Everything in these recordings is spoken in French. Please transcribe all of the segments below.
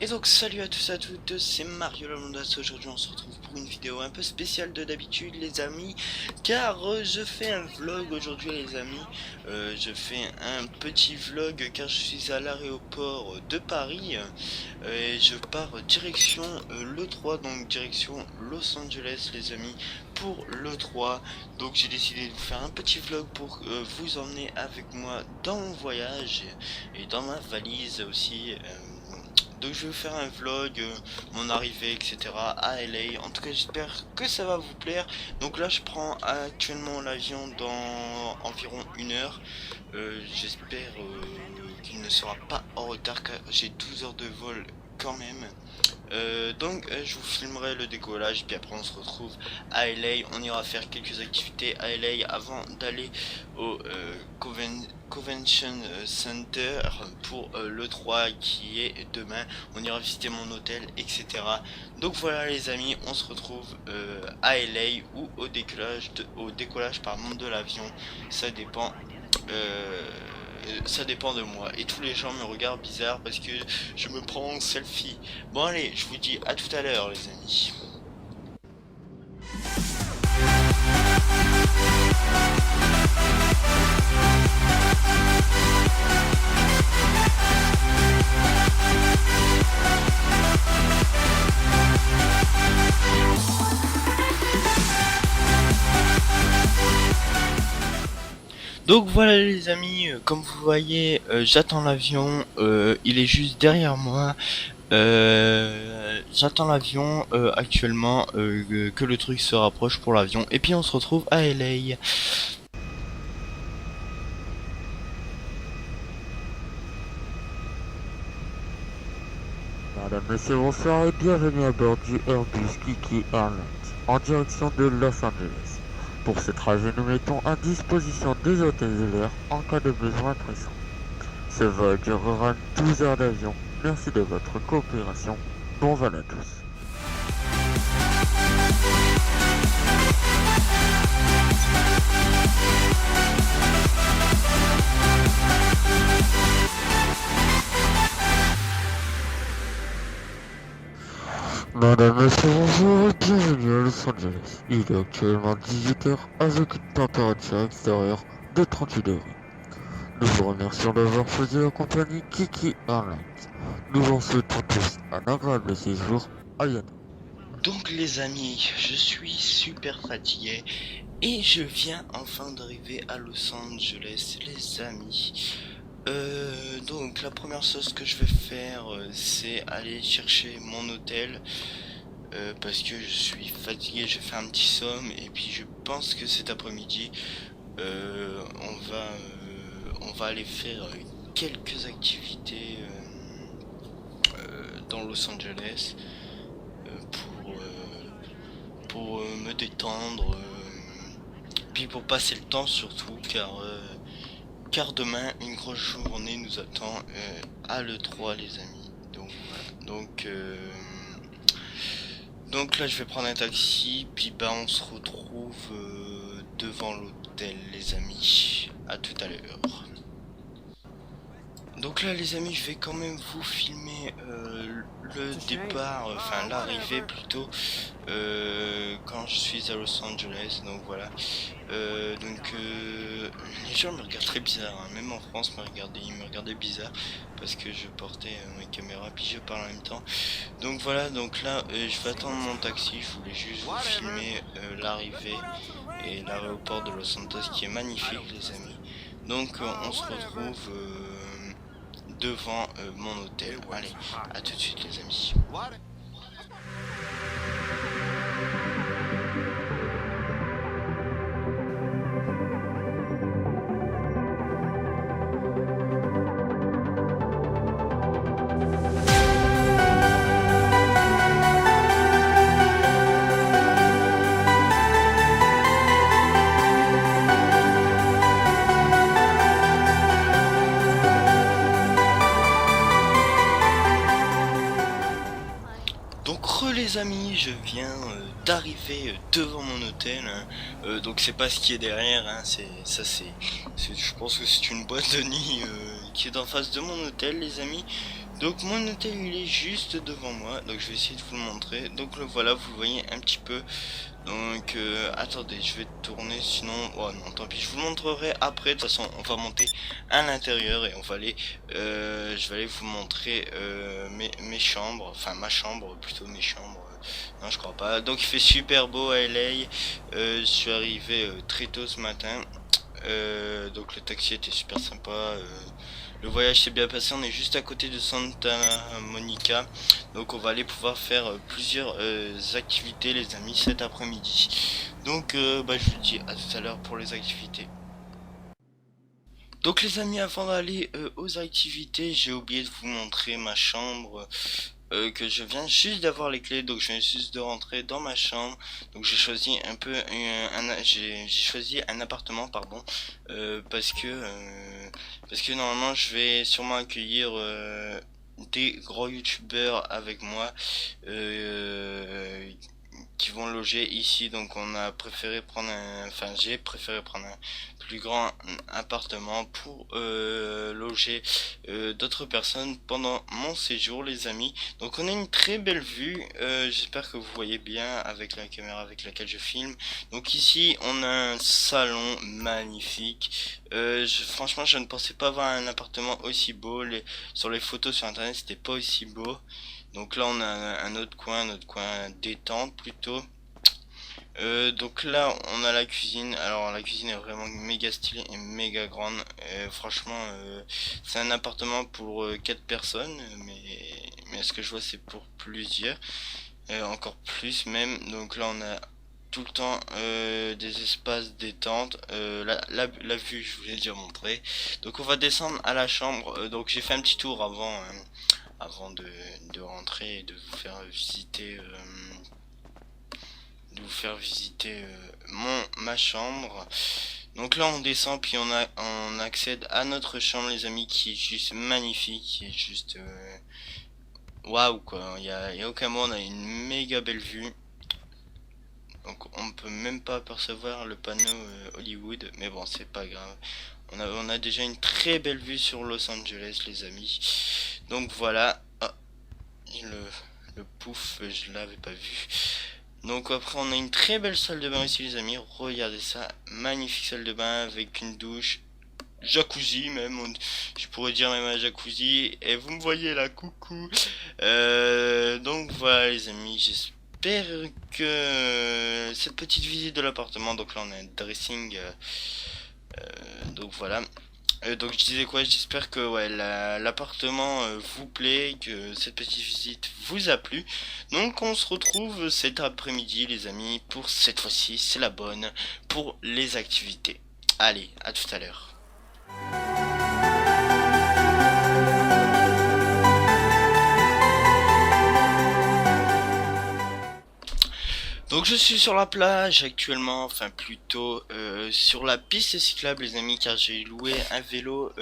Et donc salut à tous et à toutes, c'est Mario Lamondas. Aujourd'hui on se retrouve pour une vidéo un peu spéciale de d'habitude les amis, car je fais un vlog aujourd'hui les amis. Je fais un petit vlog car je suis à l'aéroport de Paris et je pars direction l'E3, donc direction Los Angeles les amis, pour l'E3. Donc j'ai décidé de vous faire un petit vlog pour vous emmener avec moi dans mon voyage et dans ma valise aussi. Donc je vais vous faire un vlog, mon arrivée, etc. à LA. En tout cas j'espère que ça va vous plaire. Donc là je prends actuellement l'avion dans environ 1 heure. J'espère qu'il ne sera pas en retard car j'ai 12 heures de vol quand même. Je vous filmerai le décollage, puis après on se retrouve à LA. On ira faire quelques activités à LA avant d'aller au Convention Center pour l'E3 qui est demain. On ira visiter mon hôtel, etc. Donc voilà les amis, on se retrouve à LA ou au décollage pardon, de l'avion. Ça dépend. Ça dépend de moi et tous les gens me regardent bizarre parce que je me prends en selfie. Bon allez, je vous dis à tout à l'heure les amis. Donc voilà les amis, comme vous voyez, j'attends l'avion, il est juste derrière moi. J'attends l'avion actuellement, que le truc se rapproche pour l'avion, et puis on se retrouve à LA. Madame, Monsieur, bonsoir et bienvenue à bord du Airbus Kiki Airlines en direction de Los Angeles. Pour ce trajet, nous mettons à disposition des hôtels de l'air en cas de besoin pressant. Ce vol durera 12 heures d'avion. Merci de votre coopération. Bon vol à tous. Madame, Monsieur, bonjour et bienvenue à Los Angeles. Il est actuellement 18 heures avec une température extérieure de 38 degrés. Nous vous remercions d'avoir choisi la compagnie Kiki Airlines. Nous vous souhaitons tous un agréable séjour à bientôt. Donc les amis, je suis super fatigué et je viens enfin d'arriver à Los Angeles les amis. Donc la première chose que je vais faire c'est aller chercher mon hôtel parce que je suis fatigué, je fais un petit somme et puis je pense que cet après-midi on va aller faire quelques activités dans Los Angeles pour me détendre puis pour passer le temps surtout car demain une grosse journée nous attend à l'E3 les amis. Donc voilà. Donc là je vais prendre un taxi puis bah on se retrouve devant l'hôtel les amis. À tout à l'heure. Donc là les amis je vais quand même vous filmer le départ, enfin l'arrivée plutôt quand je suis à Los Angeles. Donc voilà. Les gens me regardent très bizarre, hein. Même en France ils me regardaient bizarre parce que je portais ma caméra puis je parle en même temps. Donc voilà, donc là je vais attendre mon taxi, je voulais juste vous filmer l'arrivée et l'aéroport de Los Santos qui est magnifique les amis. Donc on se retrouve devant mon hôtel. Allez, à tout de suite les amis. Donc les amis, je viens d'arriver devant mon hôtel, hein. Donc c'est pas ce qui est derrière, hein. Je pense que c'est une boîte de nuit qui est en face de mon hôtel les amis. Donc mon hôtel il est juste devant moi, donc je vais essayer de vous le montrer. Donc le voilà, vous le voyez un petit peu. Donc attendez, je vais tourner, sinon oh non tant pis, je vous le montrerai après. De toute façon on va monter à l'intérieur et on va aller je vais aller vous montrer mes chambres, enfin ma chambre plutôt, mes chambres. Non je crois pas. Donc il fait super beau à LA. Je suis arrivé très tôt ce matin. Donc le taxi était super sympa. Le voyage s'est bien passé, on est juste à côté de Santa Monica. Donc on va aller pouvoir faire plusieurs activités les amis cet après-midi. Donc bah, je vous dis à tout à l'heure pour les activités. Donc les amis, avant d'aller aux activités, j'ai oublié de vous montrer ma chambre. Que je viens juste d'avoir les clés, donc je viens juste de rentrer dans ma chambre. Donc j'ai choisi un peu j'ai choisi un appartement, pardon, parce que normalement je vais sûrement accueillir des gros youtubeurs avec moi qui vont loger ici. Donc on a préféré prendre enfin j'ai préféré prendre un plus grand appartement pour loger d'autres personnes pendant mon séjour les amis. Donc on a une très belle vue, j'espère que vous voyez bien avec la caméra avec laquelle je filme. Donc ici on a un salon magnifique. Franchement je ne pensais pas avoir un appartement aussi beau. Sur les photos sur internet c'était pas aussi beau. Donc là on a un autre coin détente plutôt. Donc là on a la cuisine. Alors la cuisine est vraiment méga stylée et méga grande. Franchement c'est un appartement pour 4 personnes, mais ce que je vois c'est pour plusieurs, encore plus même. Donc là on a tout le temps des espaces détente. La vue je vous l'ai déjà montré. Donc on va descendre à la chambre. Donc j'ai fait un petit tour avant de rentrer et de vous faire visiter ma chambre. Donc là on descend puis on accède à notre chambre les amis, qui est juste magnifique, qui est juste waouh quoi. Il y a aucun mot, on a une méga belle vue. Donc on peut même pas apercevoir le panneau Hollywood, mais bon c'est pas grave. On a déjà une très belle vue sur Los Angeles les amis. Donc voilà. Ah, le pouf, je l'avais pas vu. Donc après on a une très belle salle de bain ici les amis. Regardez ça, magnifique salle de bain avec une douche, jacuzzi même, je pourrais dire même un jacuzzi. Et vous me voyez là, coucou. Donc voilà les amis, j'espère que cette petite visite de l'appartement. Donc là on a un dressing, donc voilà. Donc je disais quoi, j'espère que ouais, l'appartement vous plaît, que cette petite visite vous a plu. Donc on se retrouve cet après-midi les amis, pour cette fois-ci c'est la bonne, pour les activités. Allez, à tout à l'heure. Donc je suis sur la plage actuellement, enfin plutôt sur la piste cyclable les amis, car j'ai loué un vélo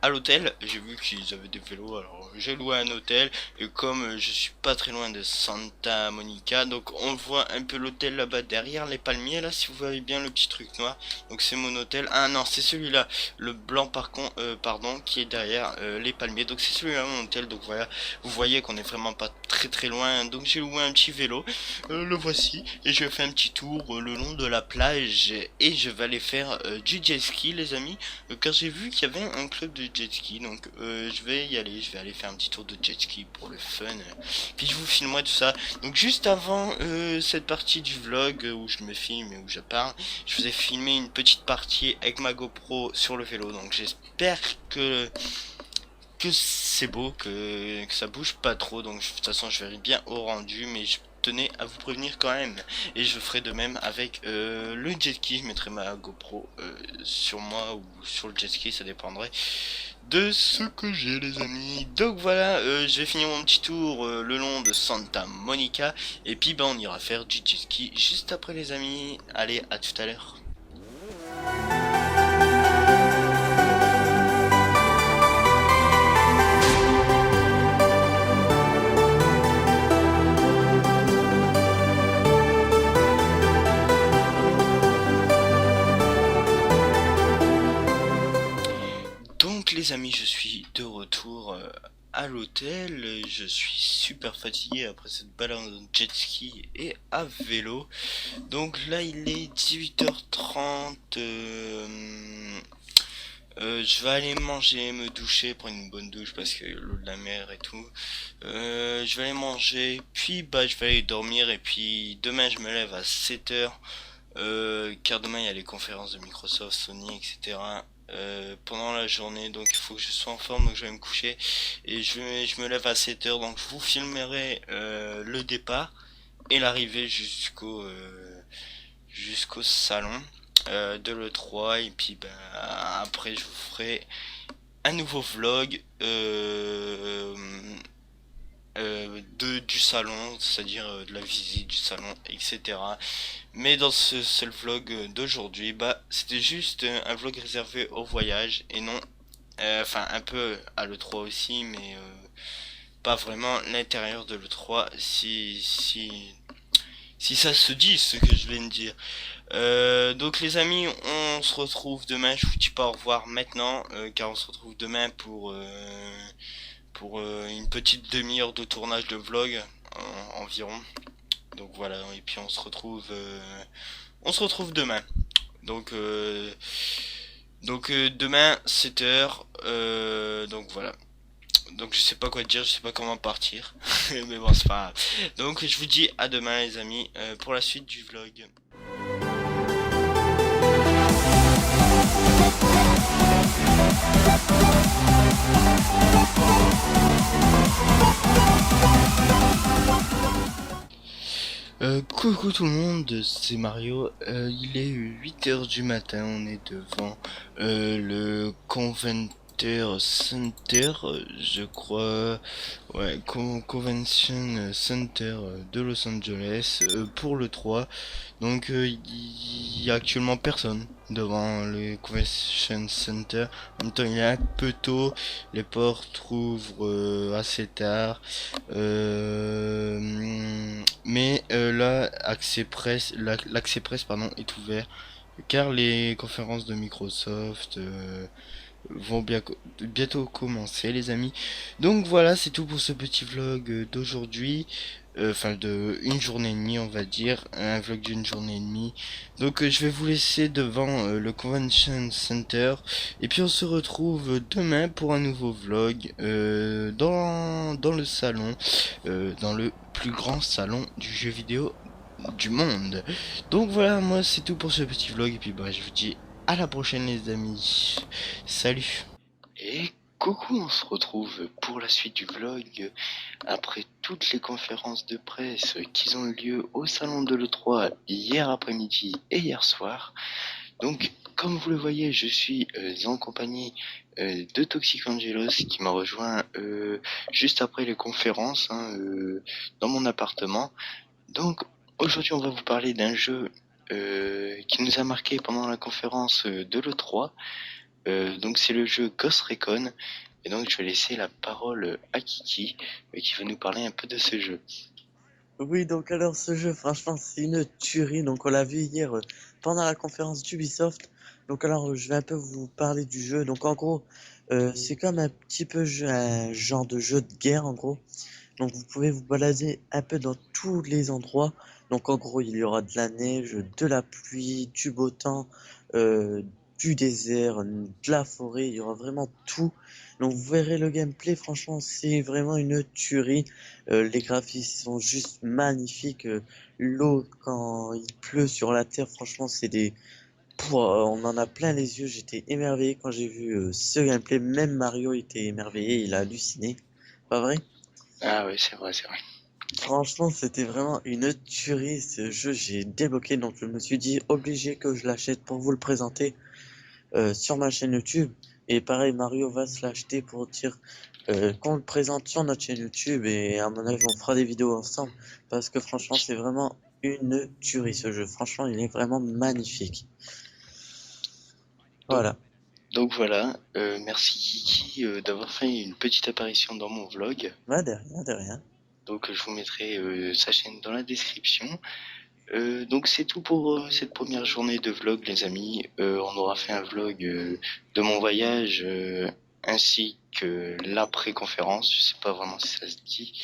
à l'hôtel. J'ai vu qu'ils avaient des vélos, alors j'ai loué un hôtel. Et comme je suis pas très loin de Santa Monica, donc on voit un peu l'hôtel là-bas derrière les palmiers là, si vous voyez bien le petit truc noir. Donc c'est mon hôtel. Ah non, c'est celui-là, le blanc par contre, pardon, qui est derrière les palmiers. Donc c'est celui-là mon hôtel. Donc voilà, vous voyez qu'on est vraiment pas très loin. Donc j'ai loué un petit vélo, le voici, et je fais un petit tour le long de la plage et je vais aller faire du jet ski les amis, car j'ai vu qu'il y avait un club de jet ski. Donc je vais y aller, je vais aller faire un petit tour de jet ski pour le fun, puis je vous filmerai tout ça. Donc juste avant cette partie du vlog où je me filme et où je parle, je vous ai filmé une petite partie avec ma GoPro sur le vélo. Donc j'espère que c'est beau, que ça bouge pas trop. Donc de toute façon je verrai bien au rendu, mais je tenais à vous prévenir quand même. Et je ferai de même avec le jet ski. Je mettrai ma GoPro sur moi ou sur le jet ski, ça dépendrait de ce que j'ai les amis. Donc voilà, je vais finir mon petit tour le long de Santa Monica, et puis ben on ira faire du jet ski juste après les amis. Allez, à tout à l'heure. Donc les amis, je suis de retour à l'hôtel. Je suis super fatigué après cette balade en jet ski et à vélo. Donc là il est 18h30. Je vais aller manger, me doucher, prendre une bonne douche parce que l'eau de la mer et tout. Je vais aller manger, puis bah je vais aller dormir et puis demain je me lève à 7h. Car demain il y a les conférences de Microsoft, Sony, etc. Pendant la journée, donc il faut que je sois en forme, donc je vais me coucher et je me lève à 7h, donc je vous filmerai le départ et l'arrivée jusqu'au salon de l'E3 et puis ben après je vous ferai un nouveau vlog du salon, c'est-à-dire de la visite du salon, etc. Mais dans ce seul vlog d'aujourd'hui, bah c'était juste un vlog réservé au voyage et non, enfin un peu à l'E3 aussi, mais pas vraiment l'intérieur de l'E3 si ça se dit ce que je viens de dire. Donc les amis, on se retrouve demain. Je vous dis pas au revoir maintenant, car on se retrouve demain pour une petite demi-heure de tournage de vlog environ. Donc voilà, et puis on se retrouve demain. Donc demain 7h. Donc voilà. Donc je sais pas quoi dire, je sais pas comment partir. Mais bon, c'est pas grave. Donc je vous dis à demain les amis pour la suite du vlog. Coucou tout le monde, c'est Mario. Il est 8h du matin, on est devant le Convention Center, je crois. Ouais, Convention Center de Los Angeles pour le 3. Donc il y a actuellement personne devant le Convention Center. En même temps, il est un peu tôt, les portes ouvrent assez tard. Mais là, l'accès presse pardon, est ouvert car les conférences de Microsoft vont bientôt commencer les amis. Donc voilà, c'est tout pour ce petit vlog d'aujourd'hui. Enfin de une journée et demie on va dire, un vlog d'une journée et demie. Donc je vais vous laisser devant le Convention Center et puis on se retrouve demain pour un nouveau vlog dans le salon, dans le plus grand salon du jeu vidéo du monde. Donc voilà, moi c'est tout pour ce petit vlog et puis bah je vous dis à la prochaine les amis. Salut. Et coucou, on se retrouve pour la suite du vlog après toutes les conférences de presse qui ont eu lieu au salon de l'E3 hier après-midi et hier soir. Donc comme vous le voyez, je suis en compagnie de Toxic Angelos qui m'a rejoint juste après les conférences dans mon appartement. Donc aujourd'hui on va vous parler d'un jeu qui nous a marqué pendant la conférence de l'E3. Donc c'est le jeu Ghost Recon. Et donc je vais laisser la parole à Kiki qui va nous parler un peu de ce jeu. Oui, donc alors ce jeu, franchement, c'est une tuerie. Donc on l'a vu hier pendant la conférence d'Ubisoft. Donc alors je vais un peu vous parler du jeu. Donc en gros, c'est comme un petit peu un genre de jeu de guerre en gros. Donc vous pouvez vous balader un peu dans tous les endroits. Donc en gros, il y aura de la neige, de la pluie, du beau temps, euh, du désert, de la forêt. Il y aura vraiment tout. Donc vous verrez le gameplay. Franchement, c'est vraiment une tuerie. Les graphismes sont juste magnifiques. L'eau quand il pleut sur la terre, franchement, c'est des on en a plein les yeux. J'étais émerveillé quand j'ai vu ce gameplay. Même Mario était émerveillé. Il a halluciné. Pas vrai? Ah oui, c'est vrai, c'est vrai. Franchement, c'était vraiment une tuerie ce jeu. J'ai débloqué, donc je me suis dit obligé que je l'achète pour vous le présenter sur ma chaîne YouTube. Et pareil, Mario va se l'acheter pour dire qu'on le présente sur notre chaîne YouTube. Et à mon avis, on fera des vidéos ensemble parce que franchement, c'est vraiment une tuerie ce jeu. Franchement, il est vraiment magnifique. Donc, Voilà. donc voilà, merci Kiki d'avoir fait une petite apparition dans mon vlog. Bah, de rien, de rien. Donc je vous mettrai sa chaîne dans la description. Donc c'est tout pour cette première journée de vlog les amis. On aura fait un vlog de mon voyage ainsi avec l'après-conférence. Je sais pas vraiment si ça se dit.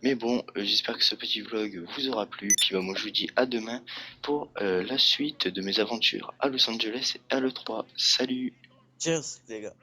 Mais bon, j'espère que ce petit vlog vous aura plu. Puis bah, moi je vous dis à demain pour la suite de mes aventures à Los Angeles et à l'E3. Salut! Cheers, les gars.